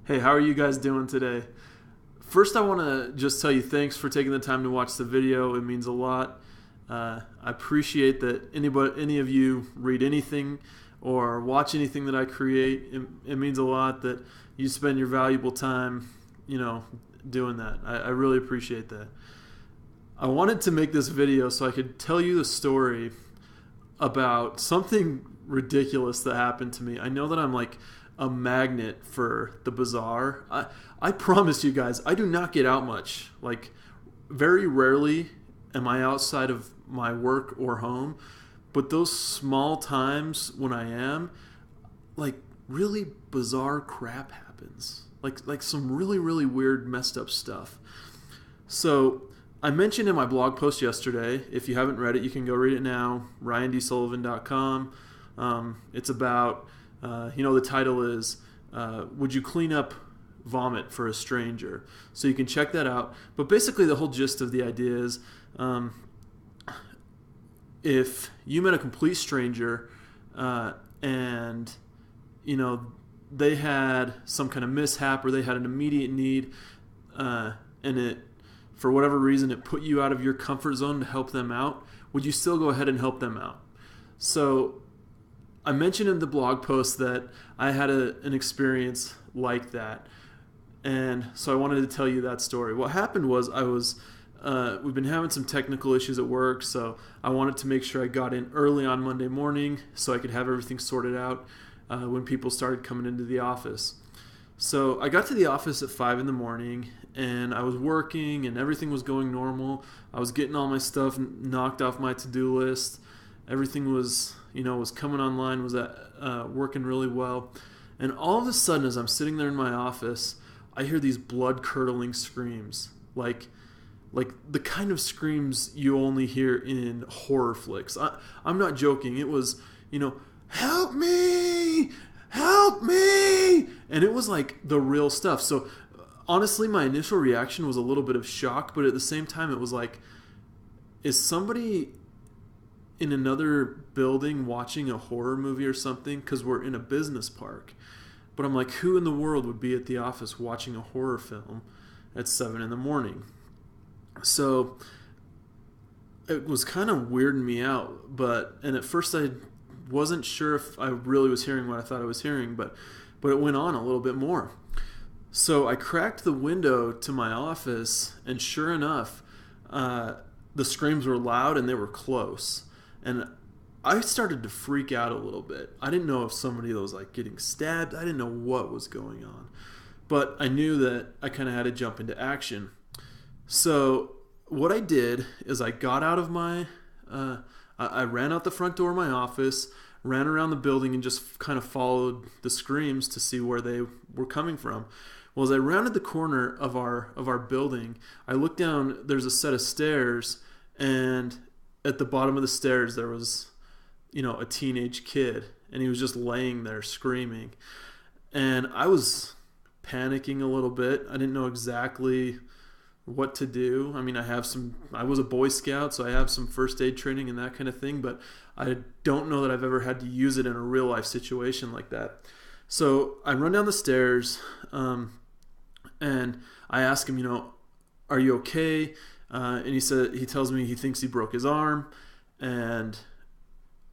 Hey, how are you guys doing today? First, I want to just tell you thanks for taking the time to watch the video. It means a lot. I appreciate that any of you read anything or watch anything that I create. It means a lot that you spend your valuable time, doing that. I really appreciate that. I wanted to make this video so I could tell you the story about something ridiculous that happened to me. I know that I'm like a magnet for the bizarre. I promise you guys, I do not get out much. Like, very rarely am I outside of my work or home, but those small times when I am, like, really bizarre crap happens. Like some really, really weird, messed up stuff. So I mentioned in my blog post yesterday, if you haven't read it, you can go read it now, ryandsullivan.com. It's about, the title is, Would You Clean Up Vomit for a Stranger? So you can check that out. But basically the whole gist of the idea is, if you met a complete stranger and, they had some kind of mishap or they had an immediate need and it, for whatever reason, it put you out of your comfort zone to help them out, would you still go ahead and help them out? So I mentioned in the blog post that I had an experience like that. And so I wanted to tell you that story. What happened was we've been having some technical issues at work, so I wanted to make sure I got in early on Monday morning so I could have everything sorted out when people started coming into the office. So I got to the office at 5 in the morning, and I was working, and everything was going normal. I was getting all my stuff knocked off my to-do list. Everything was coming online, was working really well. And all of a sudden, as I'm sitting there in my office, I hear these blood-curdling screams, like the kind of screams you only hear in horror flicks. I'm not joking. It was, help me! Help me! And it was like the real stuff. So honestly, my initial reaction was a little bit of shock, but at the same time, it was like, is somebody in another building watching a horror movie or something? Because we're in a business park. But I'm like, who in the world would be at the office watching a horror film at 7 in the morning? So it was kind of weirding me out. And at first I wasn't sure if I really was hearing what I thought I was hearing, but it went on a little bit more. So I cracked the window to my office, and sure enough, the screams were loud and they were close. And I started to freak out a little bit. I didn't know if somebody was like getting stabbed. I didn't know what was going on. But I knew that I kind of had to jump into action. So what I did is I got out of I ran out the front door of my office, ran around the building, and just kind of followed the screams to see where they were coming from. Well, as I rounded the corner of our building, I looked down. There's a set of stairs, and at the bottom of the stairs there was, a teenage kid, and he was just laying there screaming. And I was panicking a little bit. I didn't know exactly what to do. I mean, I was a Boy Scout, so I have some first aid training and that kind of thing, but I don't know that I've ever had to use it in a real life situation like that. So I run down the stairs, and I ask him, are you okay? And he tells me he thinks he broke his arm. And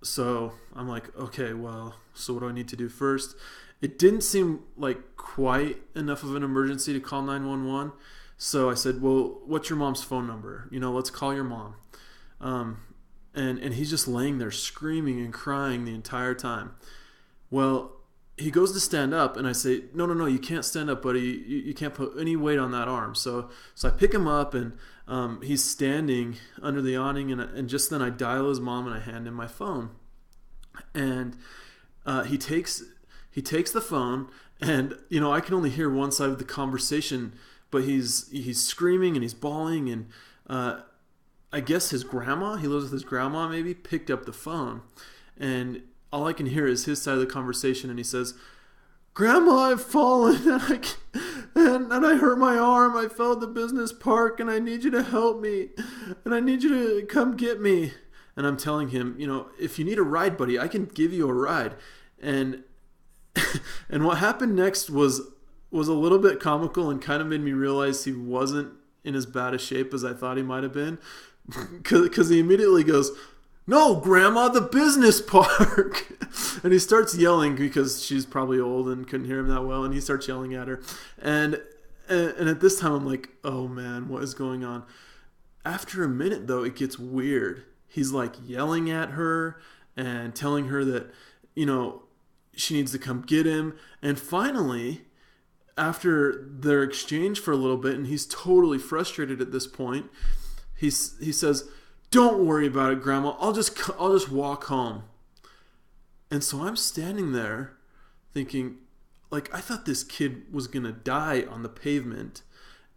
so I'm like, okay, well, so what do I need to do first? It didn't seem like quite enough of an emergency to call 911. So I said, well, what's your mom's phone number? Let's call your mom. And he's just laying there screaming and crying the entire time. Well, he goes to stand up, and I say, no, you can't stand up, buddy. You can't put any weight on that arm. So I pick him up, and he's standing under the awning, and just then I dial his mom, and I hand him my phone. And he takes the phone, and I can only hear one side of the conversation, but he's screaming and he's bawling, and I guess his grandma, he lives with his grandma maybe, picked up the phone, and all I can hear is his side of the conversation, and he says, "Grandma, I've fallen, and I hurt my arm. I fell at the business park, and I need you to help me, and I need you to come get me." And I'm telling him, if you need a ride, buddy, I can give you a ride. And what happened next was was a little bit comical and kind of made me realize he wasn't in as bad a shape as I thought he might have been, because he immediately goes, "No, Grandma, the business park." And he starts yelling because she's probably old and couldn't hear him that well, and he starts yelling at her. And at this time I'm like, oh man, what is going on? After a minute though, it gets weird. He's like yelling at her and telling her that, she needs to come get him. And finally, after their exchange for a little bit, and he's totally frustrated at this point, he says, "Don't worry about it, Grandma. I'll just walk home." And so I'm standing there thinking, like, I thought this kid was gonna die on the pavement,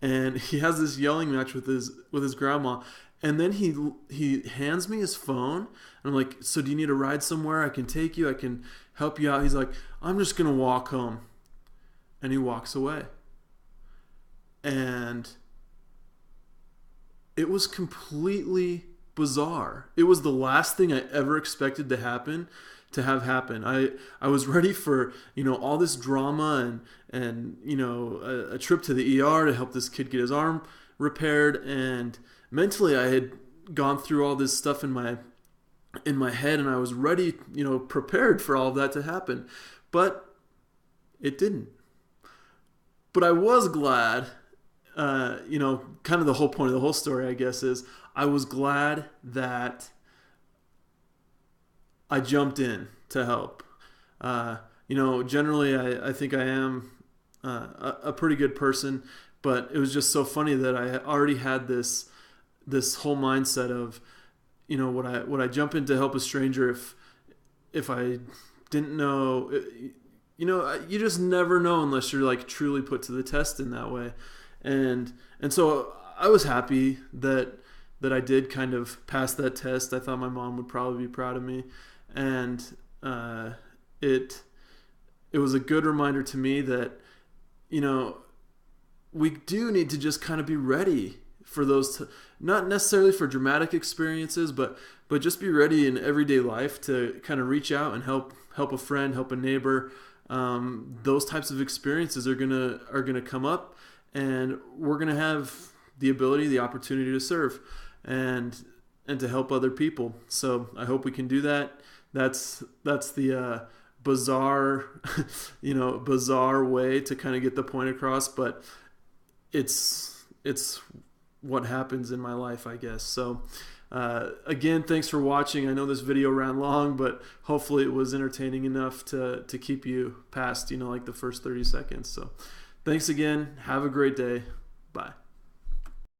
and he has this yelling match with his grandma, and then he hands me his phone, and I'm like, "So do you need a ride somewhere? I can take you. I can help you out." He's like, "I'm just gonna walk home," and he walks away. And it was completely bizarre. It was the last thing I ever expected to have happen. I was ready for, all this drama and a trip to the ER to help this kid get his arm repaired, and mentally I had gone through all this stuff in my head, and I was ready, prepared for all of that to happen. But it didn't. But I was glad, kind of the whole point of the whole story, I guess, is I was glad that I jumped in to help. Generally I think I am a pretty good person, but it was just so funny that I already had this whole mindset of, would I jump in to help a stranger if I didn't know? You just never know unless you're like truly put to the test in that way, and so I was happy that I did kind of pass that test. I thought my mom would probably be proud of me, and it was a good reminder to me that we do need to just kind of be ready for those, not necessarily for dramatic experiences, but just be ready in everyday life to kind of reach out and help a friend, help a neighbor. Those types of experiences are gonna come up, and we're gonna have the ability, the opportunity to serve and to help other people. So I hope we can do that. That's the bizarre bizarre way to kind of get the point across, but it's what happens in my life, I guess. So again, thanks for watching. I know this video ran long, but hopefully it was entertaining enough to keep you past like the first 30 seconds. So thanks again. Have a great day.